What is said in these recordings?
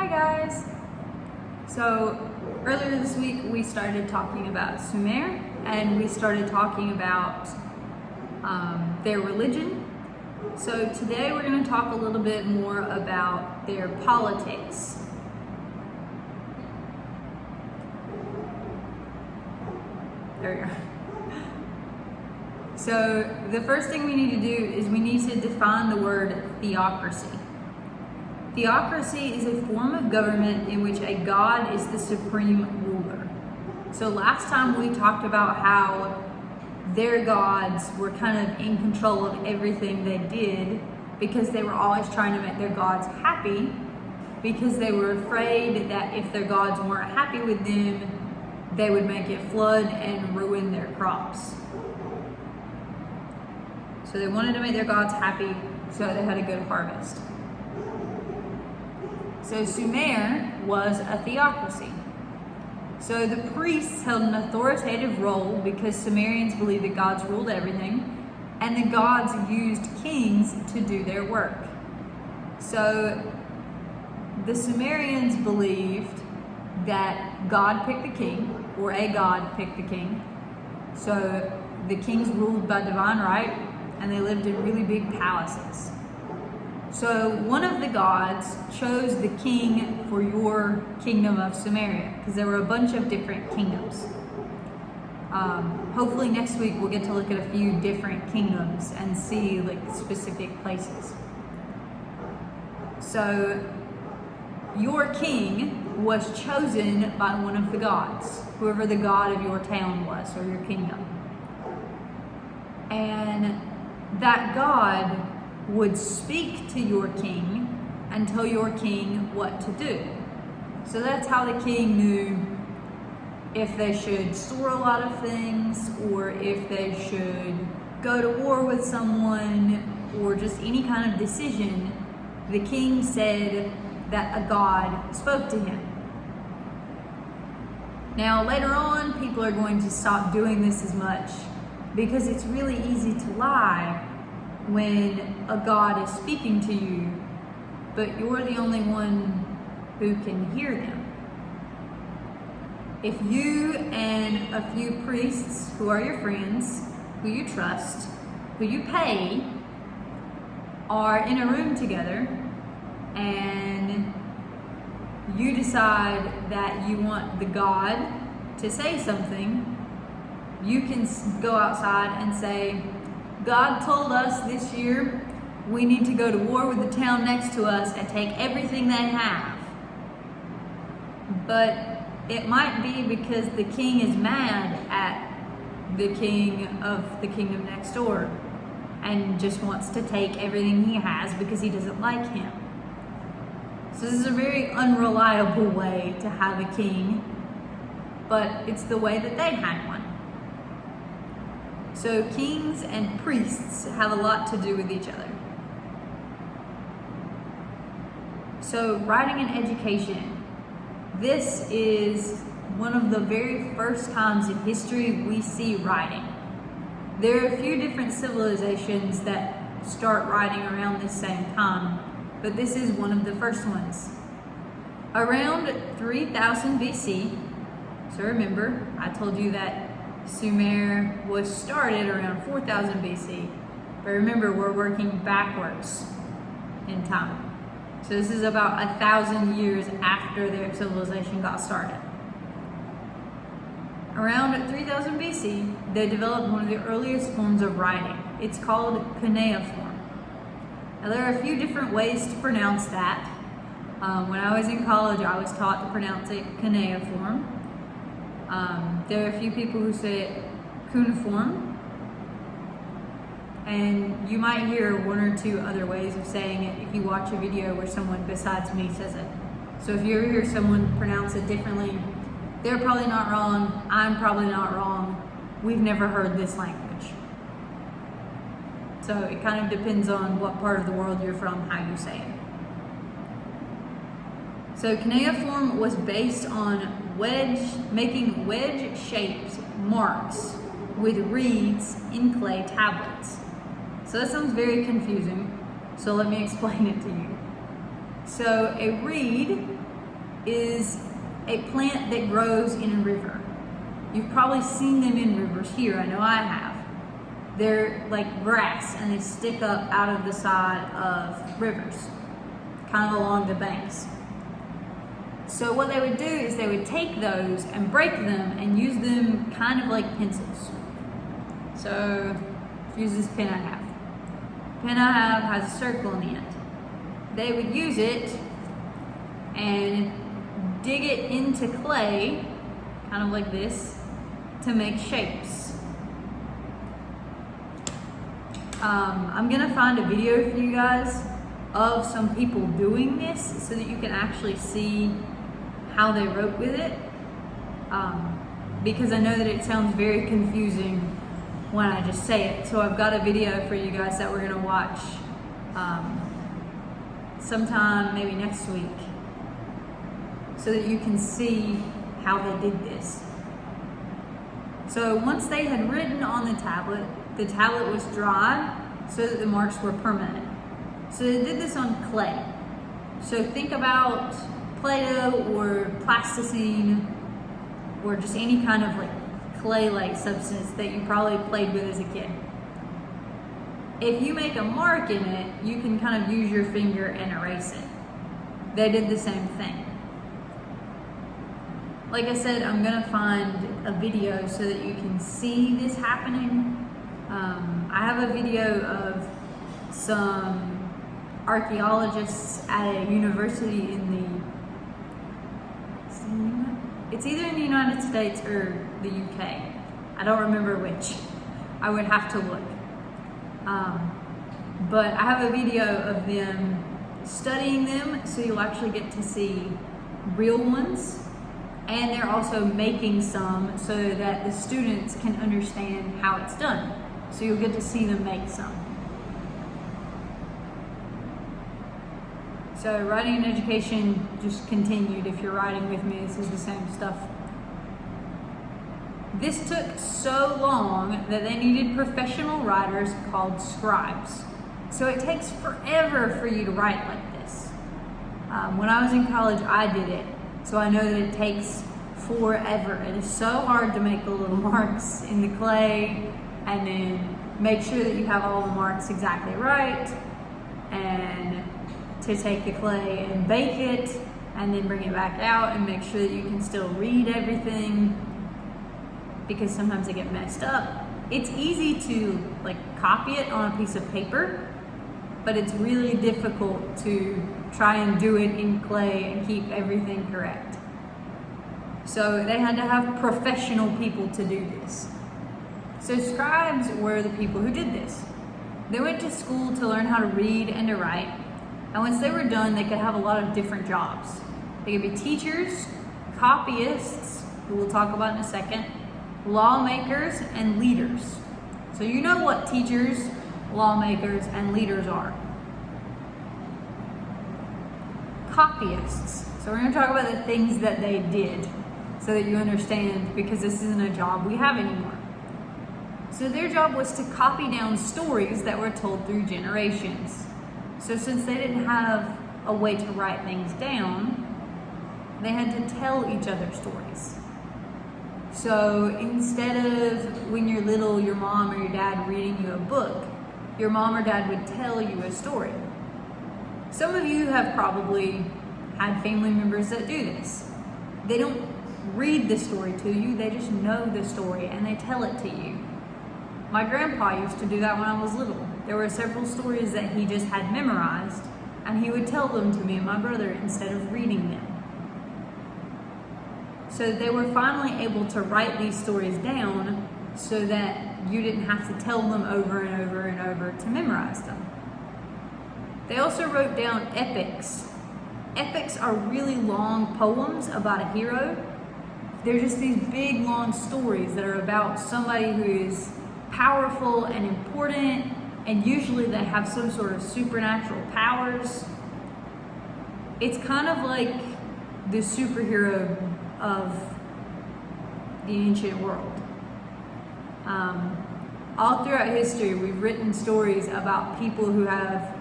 Hi guys! So earlier this week we started talking about Sumer and we started talking about their religion. So today we're going to talk a little bit more about their politics. There we go. So the first thing we need to do is we need to define the word theocracy. Theocracy is a form of government in which a god is the supreme ruler. So last time we talked about how their gods were kind of in control of everything they did because they were always trying to make their gods happy, because they were afraid that if their gods weren't happy with them, they would make it flood and ruin their crops. So they wanted to make their gods happy so they had a good harvest. So Sumer was a theocracy. So the priests held an authoritative role because Sumerians believed that gods ruled everything, and the gods used kings to do their work. So the Sumerians believed that God picked the king, or a god picked the king. So the kings ruled by divine right, and they lived in really big palaces. So one of the gods chose the king for your kingdom of Sumeria, because there were a bunch of different kingdoms. Hopefully next week we'll get to look at a few different kingdoms and see like specific places. So your king was chosen by one of the gods, whoever the god of your town was or your kingdom. And that god would speak to your king and tell your king what to do. So that's how the king knew if they should store a lot of things, or if they should go to war with someone, or just any kind of decision. The king said that a god spoke to him. Now later on, people are going to stop doing this as much because it's really easy to lie when a god is speaking to you, but you're the only one who can hear them. If you and a few priests who are your friends, who you trust, who you pay, are in a room together and you decide that you want the god to say something, you can go outside and say, God told us this year we need to go to war with the town next to us and take everything they have. But it might be because the king is mad at the king of the kingdom next door and just wants to take everything he has because he doesn't like him. So this is a very unreliable way to have a king, but it's the way that they had one. So kings and priests have a lot to do with each other. So writing and education. This is one of the very first times in history we see writing. There are a few different civilizations that start writing around this same time, but this is one of the first ones. Around 3000 BC, so remember, I told you that Sumer was started around 4000 BC, but remember we're working backwards in time. So this is about 1,000 years after their civilization got started. Around 3000 BC, they developed one of the earliest forms of writing. It's called cuneiform. Now there are a few different ways to pronounce that. When I was in college, I was taught to pronounce it cuneiform. There are a few people who say it cuneiform, and you might hear one or two other ways of saying it if you watch a video where someone besides me says it. So if you ever hear someone pronounce it differently, they're probably not wrong, I'm probably not wrong, we've never heard this language. So it kind of depends on what part of the world you're from, how you say it. So cuneiform was based on making wedge-shaped marks with reeds in clay tablets. So that sounds very confusing, so let me explain it to you. So a reed is a plant that grows in a river. You've probably seen them in rivers here, I know I have. They're like grass and they stick up out of the side of rivers, kind of along the banks. So what they would do is they would take those and break them and use them kind of like pencils. So use this pen I have. The pen I have has a circle in the end. They would use it and dig it into clay, kind of like this, to make shapes. I'm gonna find a video for you guys of some people doing this so that you can actually see how they wrote with it, because I know that it sounds very confusing when I just say it. So I've got a video for you guys that we're gonna watch sometime maybe next week so that you can see how they did this. So once they had written on the tablet was dry so that the marks were permanent. So they did this on clay. So think about Play-Doh or plasticine or just any kind of like clay-like substance that you probably played with as a kid. If you make a mark in it, you can kind of use your finger and erase it. They did the same thing. Like I said, I'm gonna find a video so that you can see this happening. I have a video of some archaeologists at a university it's either in the United States or the UK. I don't remember which. I would have to look. But I have a video of them studying them, so you'll actually get to see real ones. And they're also making some so that the students can understand how it's done. So you'll get to see them make some. So writing and education just continued. If you're writing with me, this is the same stuff. This took so long that they needed professional writers called scribes. So it takes forever for you to write like this. When I was in college, I did it. So I know that it takes forever. It is so hard to make the little marks in the clay and then make sure that you have all the marks exactly right, and to take the clay and bake it and then bring it back out and make sure that you can still read everything, because sometimes they get messed up. It's easy to like copy it on a piece of paper, but it's really difficult to try and do it in clay and keep everything correct. So they had to have professional people to do this. So scribes were the people who did this. They went to school to learn how to read and to write, and once they were done, they could have a lot of different jobs. They could be teachers, copyists, who we'll talk about in a second, lawmakers, and leaders. So you know what teachers, lawmakers, and leaders are. Copyists. So we're going to talk about the things that they did so that you understand, because this isn't a job we have anymore. So their job was to copy down stories that were told through generations. So since they didn't have a way to write things down, they had to tell each other stories. So instead of when you're little, your mom or your dad reading you a book, your mom or dad would tell you a story. Some of you have probably had family members that do this. They don't read the story to you, they just know the story and they tell it to you. My grandpa used to do that when I was little. There were several stories that he just had memorized, and he would tell them to me and my brother instead of reading them. So they were finally able to write these stories down so that you didn't have to tell them over and over and over to memorize them. They also wrote down epics. Epics are really long poems about a hero. They're just these big, long stories that are about somebody who is powerful and important, and usually they have some sort of supernatural powers. It's kind of like the superhero of the ancient world. All throughout history, we've written stories about people who have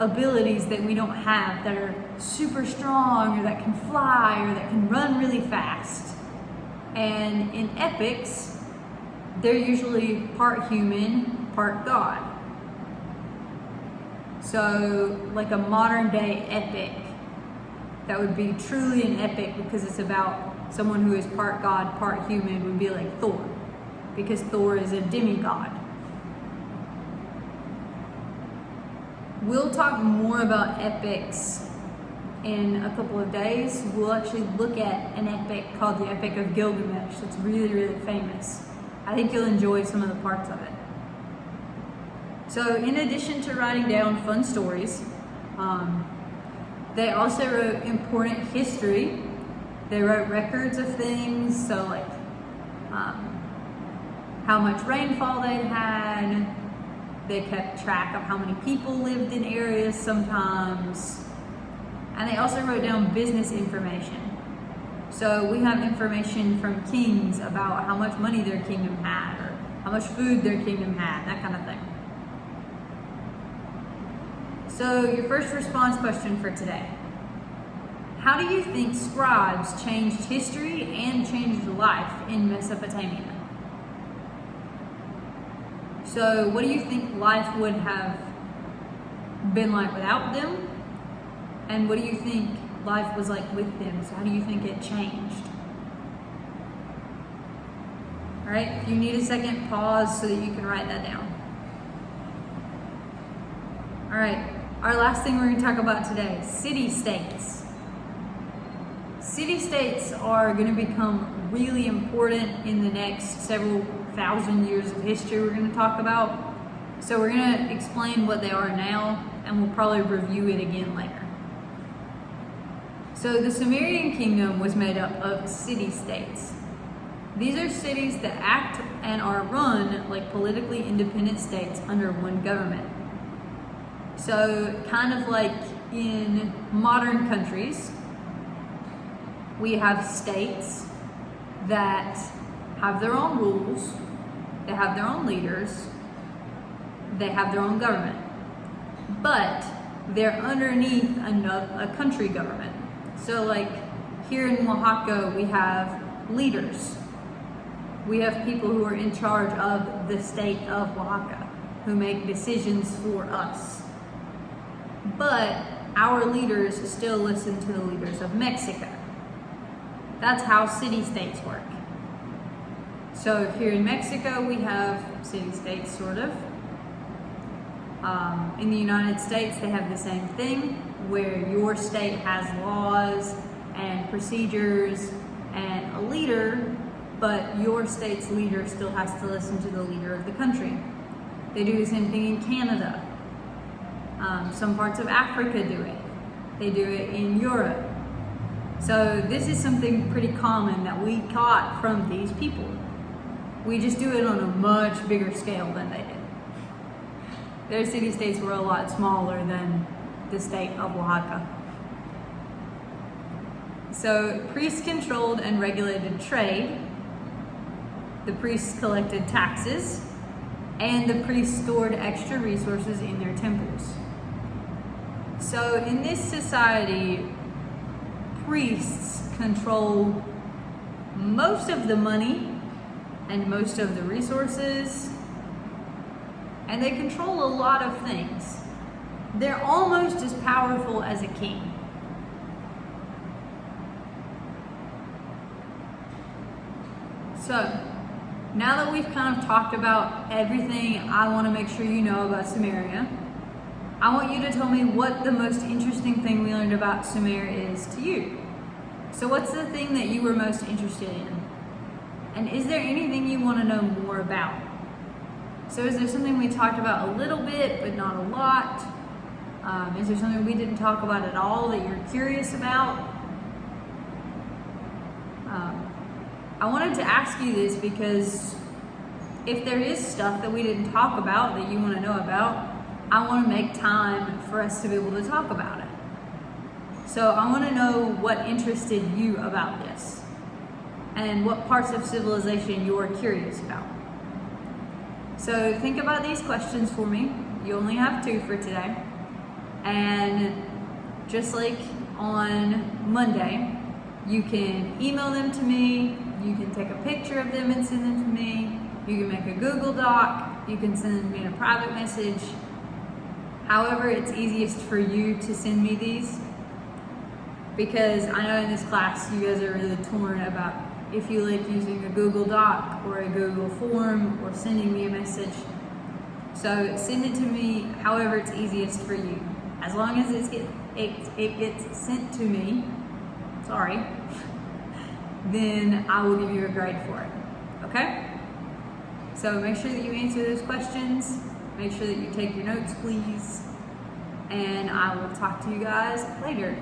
abilities that we don't have, that are super strong, or that can fly, or that can run really fast. And in epics, they're usually part human, part god. So like a modern day epic that would be truly an epic because it's about someone who is part god, part human would be like Thor, because Thor is a demigod. We'll talk more about epics in a couple of days. We'll actually look at an epic called the Epic of Gilgamesh. It's really, really famous. I think you'll enjoy some of the parts of it. So in addition to writing down fun stories, they also wrote important history. They wrote records of things, so like how much rainfall they'd had. They kept track of how many people lived in areas sometimes. And they also wrote down business information. So we have information from kings about how much money their kingdom had, or how much food their kingdom had, that kind of thing. So your first response question for today. How do you think scribes changed history and changed life in Mesopotamia? So what do you think life would have been like without them? And what do you think life was like with them? So how do you think it changed? All right, if you need a second, pause so that you can write that down. All right, our last thing we're going to talk about today, city-states. City-states are going to become really important in the next several thousand years of history we're going to talk about. So we're going to explain what they are now, and we'll probably review it again later. So the Sumerian kingdom was made up of city-states. These are cities that act and are run like politically independent states under one government. So kind of like in modern countries, we have states that have their own rules, they have their own leaders, they have their own government, but they're underneath a country government. So like here in Oaxaca, we have leaders. We have people who are in charge of the state of Oaxaca, who make decisions for us. But our leaders still listen to the leaders of Mexico. That's how city-states work. So here in Mexico, we have city-states, sort of. In the United States, they have the same thing, where your state has laws and procedures and a leader, but your state's leader still has to listen to the leader of the country. They do the same thing in Canada. Some parts of Africa do it. They do it in Europe. So this is something pretty common that we caught from these people. We just do it on a much bigger scale than they did. Their city-states were a lot smaller than the state of Oaxaca. So priests controlled and regulated trade. The priests collected taxes, and the priests stored extra resources in their temples. So in this society, priests control most of the money and most of the resources, and they control a lot of things. They're almost as powerful as a king. So, now that we've kind of talked about everything I want to make sure you know about Sumeria, I want you to tell me what the most interesting thing we learned about Sumeria is to you. So what's the thing that you were most interested in? And is there anything you want to know more about? So is there something we talked about a little bit, but not a lot? Is there something we didn't talk about at all that you're curious about? I wanted to ask you this because if there is stuff that we didn't talk about that you want to know about, I want to make time for us to be able to talk about it. So I want to know what interested you about this and what parts of civilization you're curious about. So think about these questions for me. You only have 2 for today. And just like on Monday. You can email them to me, you can take a picture of them and send them to me, you can make a Google Doc, you can send me a private message. However it's easiest for you to send me these, because I know in this class you guys are really torn about if you like using a Google Doc or a Google form or sending me a message. So send it to me however it's easiest for you. As long as it gets sent to me, then I will give you a grade for it, okay? So make sure that you answer those questions. Make sure that you take your notes, please. And I will talk to you guys later.